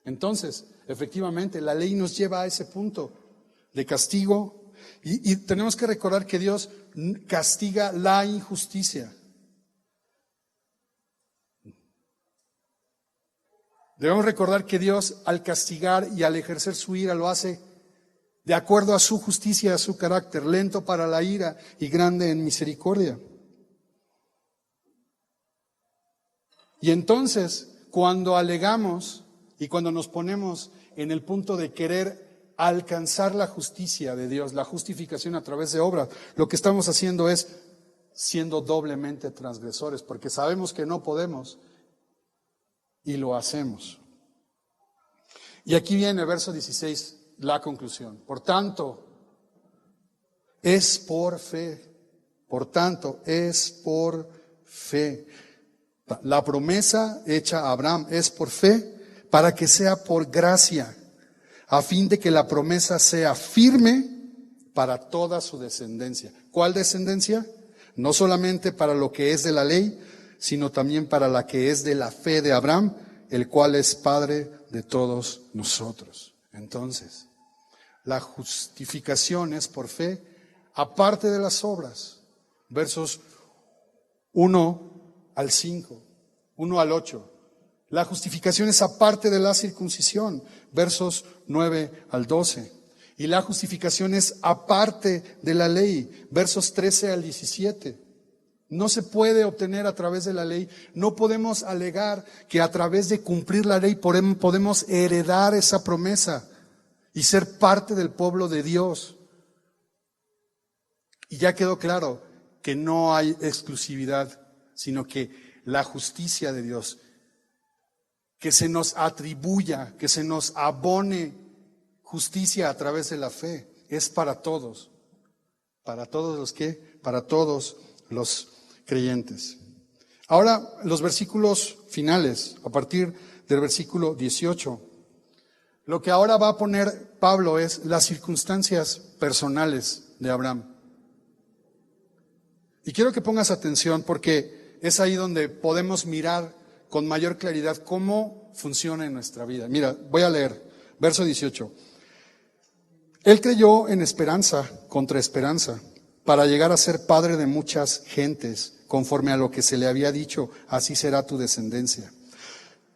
Entonces, efectivamente, la ley nos lleva a ese punto de castigo. Y tenemos que recordar que Dios castiga la injusticia. Debemos recordar que Dios, al castigar y al ejercer su ira, lo hace de acuerdo a su justicia, a su carácter, lento para la ira y grande en misericordia. Y entonces, cuando alegamos y cuando nos ponemos en el punto de querer alcanzar la justicia de Dios, la justificación a través de obras, lo que estamos haciendo es siendo doblemente transgresores, porque sabemos que no podemos y lo hacemos. Y aquí viene el verso 16, la conclusión. Por tanto, es por fe. Por tanto, es por fe. La promesa hecha a Abraham es por fe, para que sea por gracia, a fin de que la promesa sea firme para toda su descendencia. ¿Cuál descendencia? No solamente para lo que es de la ley, sino también para la que es de la fe de Abraham, el cual es Padre de todos nosotros. Entonces, la justificación es por fe, aparte de las obras. Versos 1 al 5, 1 al 8. La justificación es aparte de la circuncisión. Versos 9 al 12. Y la justificación es aparte de la ley. Versos 13 al 17. No se puede obtener a través de la ley. No podemos alegar que a través de cumplir la ley podemos heredar esa promesa y ser parte del pueblo de Dios. Y ya quedó claro que no hay exclusividad, sino que la justicia de Dios, que se nos atribuya, que se nos abone justicia a través de la fe, es para todos. ¿Para todos los qué? Para todos los creyentes. Ahora, los versículos finales, a partir del versículo 18. Lo que ahora va a poner Pablo es las circunstancias personales de Abraham. Y quiero que pongas atención porque es ahí donde podemos mirar con mayor claridad cómo funciona en nuestra vida. Mira, voy a leer, verso 18. Él creyó en esperanza contra esperanza, para llegar a ser padre de muchas gentes, conforme a lo que se le había dicho, así será tu descendencia.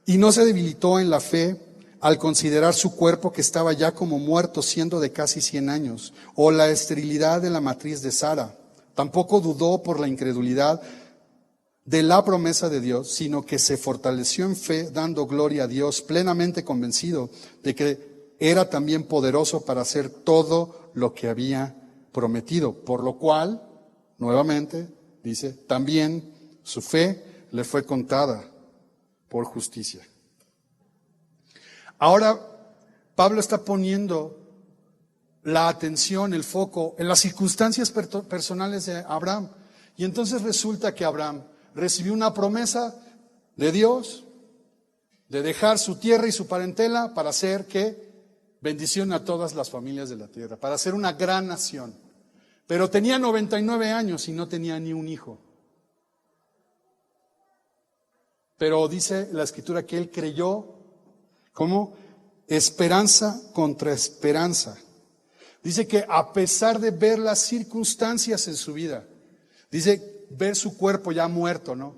Y no se debilitó en la fe al considerar su cuerpo que estaba ya como muerto, siendo de casi 100 años, o la esterilidad de la matriz de Sara. Tampoco dudó por la incredulidad de la promesa de Dios, sino que se fortaleció en fe, dando gloria a Dios, plenamente convencido de que era también poderoso para hacer todo lo que había prometido. Por lo cual, nuevamente, dice, también su fe le fue contada por justicia. Ahora, Pablo está poniendo la atención, el foco en las circunstancias personales de Abraham. Y entonces resulta que Abraham recibió una promesa de Dios de dejar su tierra y su parentela para hacer ¿qué? Bendición a todas las familias de la tierra, para ser una gran nación. Pero tenía 99 años y no tenía ni un hijo. Pero dice la Escritura que él creyó como esperanza contra esperanza. Dice que a pesar de ver las circunstancias en su vida, dice ver su cuerpo ya muerto, ¿no?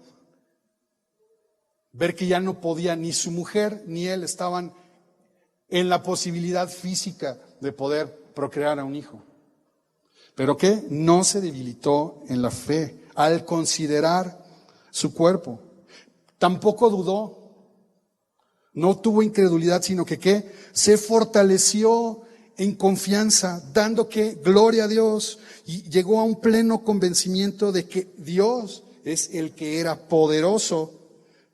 Ver que ya no podía, ni su mujer ni él estaban en la posibilidad física de poder procrear a un hijo. ¿Pero qué? No se debilitó en la fe al considerar su cuerpo. Tampoco dudó, no tuvo incredulidad, sino que ¿qué? Se fortaleció en confianza, dando que gloria a Dios, y llegó a un pleno convencimiento de que Dios es el que era poderoso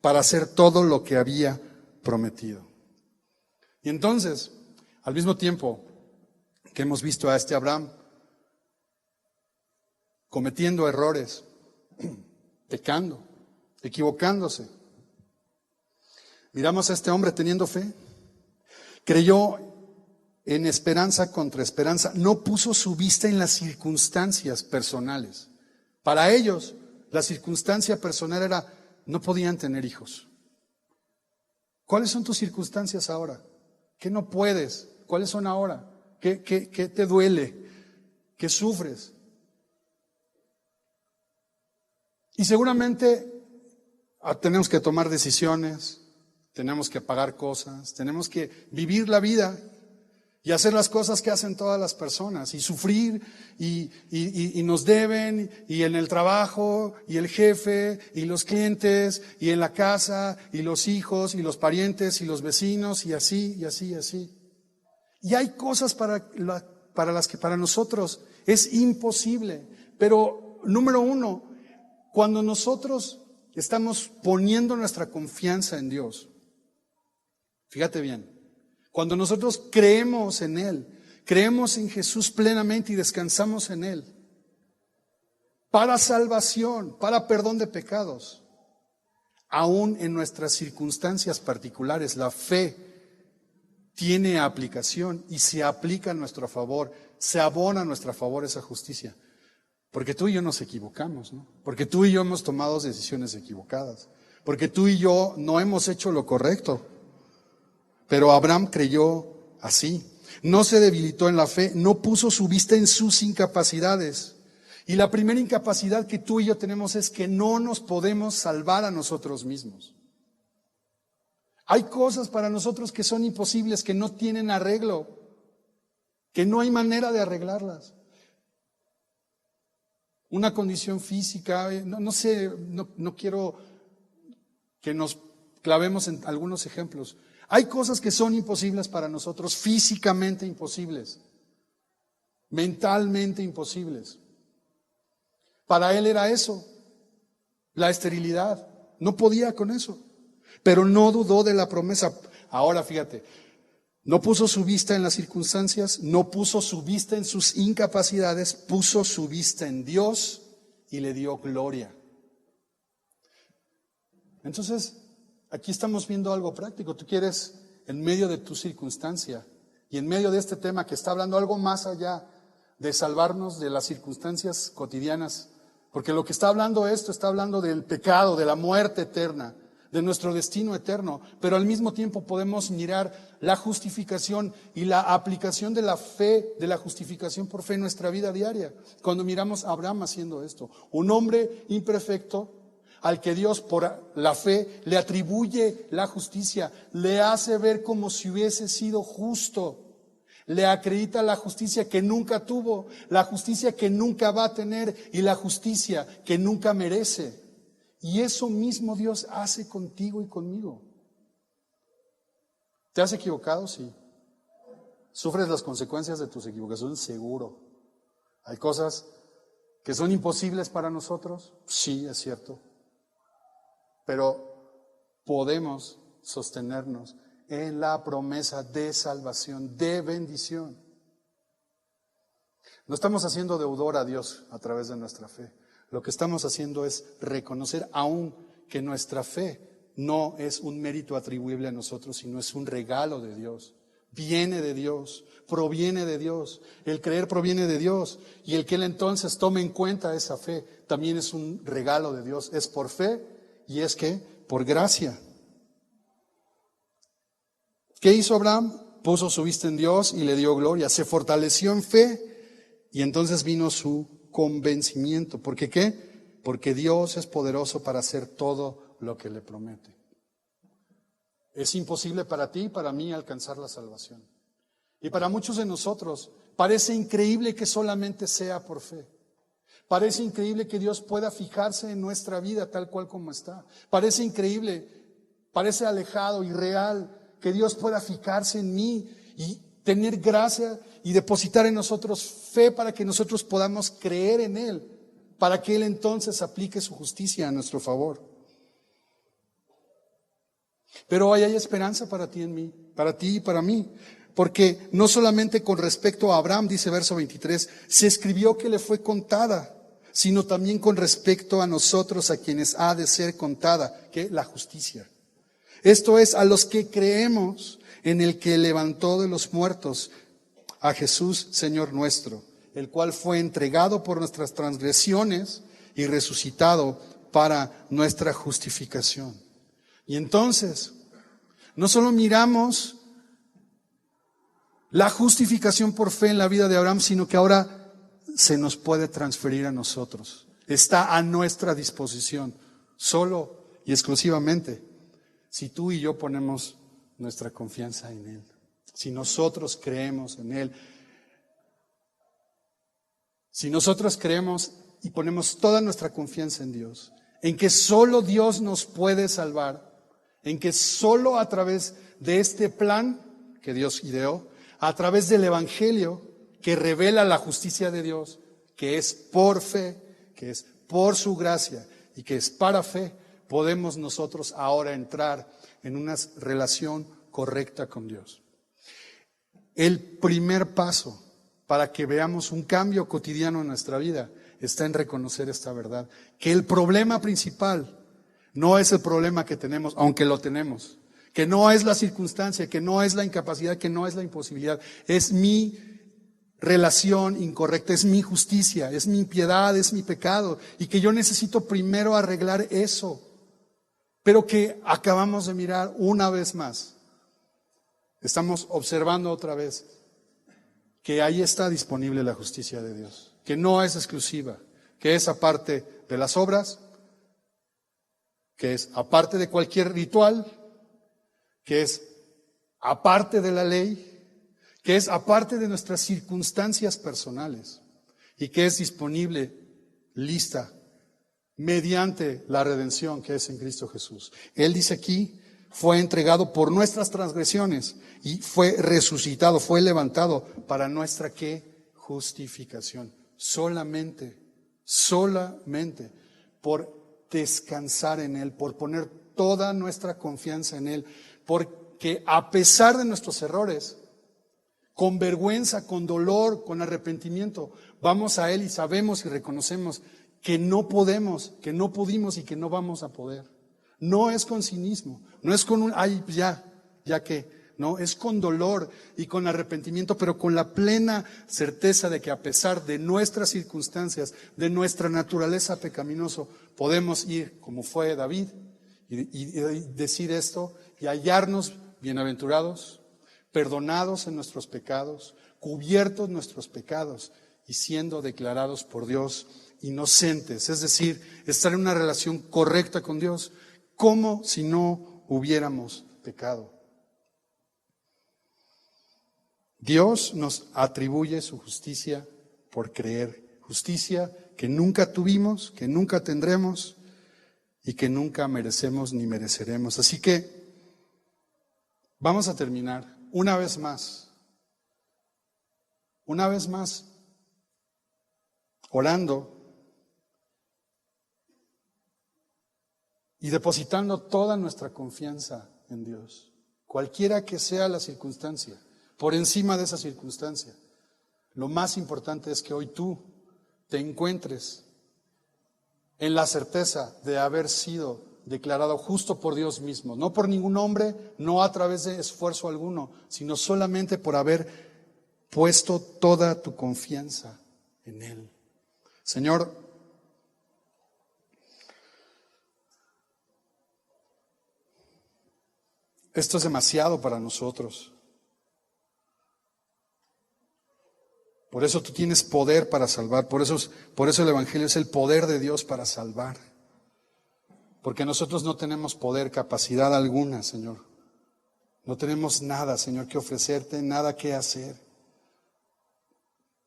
para hacer todo lo que había prometido. Y entonces, al mismo tiempo que hemos visto a este Abraham cometiendo errores, pecando, equivocándose, miramos a este hombre teniendo fe, creyó en esperanza contra esperanza, no puso su vista en las circunstancias personales. Para ellos, la circunstancia personal era, no podían tener hijos. ¿Cuáles son tus circunstancias ahora? ¿Qué no puedes? ¿Cuáles son ahora? ¿Qué te duele? ¿Qué sufres? Y seguramente tenemos que tomar decisiones, tenemos que pagar cosas, tenemos que vivir la vida. y hacer las cosas que hacen todas las personas, y sufrir, y nos deben, y en el trabajo, y el jefe, y los clientes, y en la casa, y los hijos, y los parientes, y los vecinos, y así, y así, y así. Y hay cosas para las que para nosotros es imposible. Pero, número uno, cuando nosotros estamos poniendo nuestra confianza en Dios, fíjate bien, cuando nosotros creemos en Él, creemos en Jesús plenamente y descansamos en Él, para salvación, para perdón de pecados, aún en nuestras circunstancias particulares, la fe tiene aplicación y se aplica a nuestro favor, se abona a nuestro favor esa justicia. Porque tú y yo nos equivocamos, ¿no? Porque tú y yo hemos tomado decisiones equivocadas. Porque tú y yo no hemos hecho lo correcto. Pero Abraham creyó así. No se debilitó en la fe, no puso su vista en sus incapacidades. Y la primera incapacidad que tú y yo tenemos es que no nos podemos salvar a nosotros mismos. Hay cosas para nosotros que son imposibles, que no tienen arreglo, que no hay manera de arreglarlas. Una condición física, no sé, no quiero que nos clavemos en algunos ejemplos. Hay cosas que son imposibles para nosotros, físicamente imposibles, mentalmente imposibles. Para él era eso, la esterilidad. No podía con eso, pero no dudó de la promesa. Ahora fíjate, no puso su vista en las circunstancias, no puso su vista en sus incapacidades, puso su vista en Dios y le dio gloria. Entonces, aquí estamos viendo algo práctico. Tú quieres, en medio de tu circunstancia y en medio de este tema que está hablando algo más allá de salvarnos de las circunstancias cotidianas, porque lo que está hablando esto está hablando del pecado, de la muerte eterna, de nuestro destino eterno, pero al mismo tiempo podemos mirar la justificación y la aplicación de la fe, de la justificación por fe en nuestra vida diaria. Cuando miramos a Abraham haciendo esto, un hombre imperfecto al que Dios por la fe le atribuye la justicia, le hace ver como si hubiese sido justo, le acredita la justicia que nunca tuvo, la justicia que nunca va a tener y la justicia que nunca merece. Y eso mismo Dios hace contigo y conmigo. ¿Te has equivocado? Sí. ¿Sufres las consecuencias de tus equivocaciones? Seguro. ¿Hay cosas que son imposibles para nosotros? Sí, es cierto. Pero podemos sostenernos en la promesa de salvación, de bendición. No estamos haciendo deudor a Dios a través de nuestra fe. Lo que estamos haciendo es reconocer aún que nuestra fe no es un mérito atribuible a nosotros, sino es un regalo de Dios. Viene de Dios, proviene de Dios. El creer proviene de Dios. Y el que Él entonces tome en cuenta esa fe también es un regalo de Dios. Es por fe y es que por gracia. ¿Qué hizo Abraham? Puso su vista en Dios y le dio gloria. Se fortaleció en fe y entonces vino su convencimiento. ¿Por qué qué? Porque Dios es poderoso para hacer todo lo que le promete. Es imposible para ti y para mí alcanzar la salvación. Y para muchos de nosotros parece increíble que solamente sea por fe. Parece increíble que Dios pueda fijarse en nuestra vida tal cual como está. Parece increíble, parece alejado, irreal, que Dios pueda fijarse en mí y tener gracia y depositar en nosotros fe para que nosotros podamos creer en Él, para que Él entonces aplique su justicia a nuestro favor. Pero hoy hay esperanza para ti en mí, para ti y para mí, porque no solamente con respecto a Abraham, dice verso 23, se escribió que le fue contada, sino también con respecto a nosotros, a quienes ha de ser contada, que la justicia. Esto es, a los que creemos en el que levantó de los muertos a Jesús, Señor nuestro, el cual fue entregado por nuestras transgresiones y resucitado para nuestra justificación. Y entonces, no solo miramos la justificación por fe en la vida de Abraham, sino que ahora se nos puede transferir a nosotros. Está a nuestra disposición, solo y exclusivamente, si tú y yo ponemos nuestra confianza en Él. Si nosotros creemos en Él, si nosotros creemos y ponemos toda nuestra confianza en Dios, en que solo Dios nos puede salvar, en que solo a través de este plan que Dios ideó, a través del Evangelio que revela la justicia de Dios, que es por fe, que es por su gracia y que es para fe, podemos nosotros ahora entrar en una relación correcta con Dios. El primer paso para que veamos un cambio cotidiano en nuestra vida está en reconocer esta verdad, que el problema principal no es el problema que tenemos, aunque lo tenemos, que no es la circunstancia, que no es la incapacidad, que no es la imposibilidad, es mi relación incorrecta, es mi justicia, es mi impiedad, es mi pecado, y que yo necesito primero arreglar eso, pero que acabamos de mirar una vez más. Estamos observando otra vez que ahí está disponible la justicia de Dios, que no es exclusiva, que es aparte de las obras, que es aparte de cualquier ritual, que es aparte de la ley, que es aparte de nuestras circunstancias personales y que es disponible, lista, mediante la redención que es en Cristo Jesús. Él dice aquí, fue entregado por nuestras transgresiones y fue resucitado, fue levantado para nuestra ¿qué? Justificación. Solamente por descansar en Él, por poner toda nuestra confianza en Él, porque a pesar de nuestros errores, con vergüenza, con dolor, con arrepentimiento, vamos a Él y sabemos y reconocemos que no podemos, que no pudimos y que no vamos a poder. No es con cinismo, no es con un, ay, ya que, no, es con dolor y con arrepentimiento, pero con la plena certeza de que a pesar de nuestras circunstancias, de nuestra naturaleza pecaminosa, podemos ir como fue David y decir esto y hallarnos bienaventurados, perdonados en nuestros pecados, cubiertos nuestros pecados y siendo declarados por Dios inocentes, es decir, estar en una relación correcta con Dios, como si no hubiéramos pecado. Dios nos atribuye su justicia por creer, justicia que nunca tuvimos, que nunca tendremos y que nunca merecemos ni mereceremos. Así que vamos a terminar una vez más, orando y depositando toda nuestra confianza en Dios, cualquiera que sea la circunstancia, por encima de esa circunstancia. Lo más importante es que hoy tú te encuentres en la certeza de haber sido declarado justo por Dios mismo, no por ningún hombre, no a través de esfuerzo alguno, sino solamente por haber puesto toda tu confianza en Él. Señor, esto es demasiado para nosotros. Por eso tú tienes poder para salvar, por eso el Evangelio es el poder de Dios para salvar. Porque nosotros no tenemos poder, capacidad alguna, Señor. No tenemos nada, Señor, que ofrecerte, nada que hacer.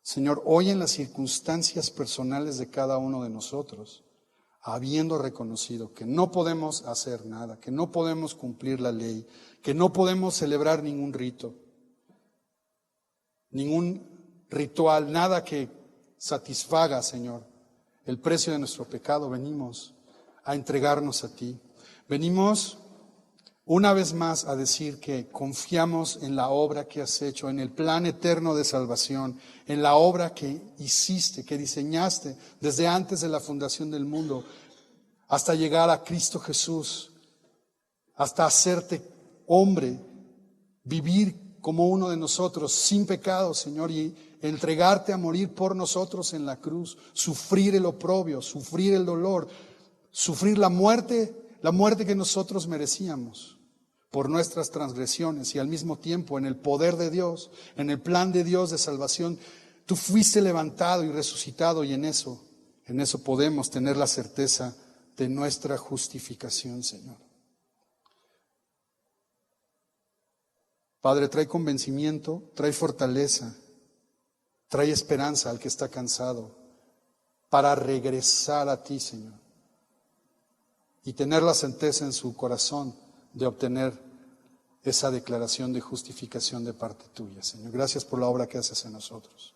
Señor, hoy en las circunstancias personales de cada uno de nosotros, habiendo reconocido que no podemos hacer nada, que no podemos cumplir la ley, que no podemos celebrar ningún rito, ningún ritual, nada que satisfaga, Señor, el precio de nuestro pecado, venimos a entregarnos a ti. Venimos una vez más a decir que confiamos en la obra que has hecho, en el plan eterno de salvación, en la obra que hiciste, que diseñaste desde antes de la fundación del mundo, hasta llegar a Cristo Jesús, hasta hacerte hombre, vivir como uno de nosotros, sin pecado, Señor, y entregarte a morir por nosotros en la cruz, sufrir el oprobio, sufrir el dolor, sufrir la muerte que nosotros merecíamos por nuestras transgresiones, y al mismo tiempo en el poder de Dios, en el plan de Dios de salvación, tú fuiste levantado y resucitado, y en eso podemos tener la certeza de nuestra justificación, Señor. Padre, trae convencimiento, trae fortaleza, trae esperanza al que está cansado para regresar a ti, Señor, y tener la certeza en su corazón de obtener esa declaración de justificación de parte tuya, Señor. Gracias por la obra que haces en nosotros.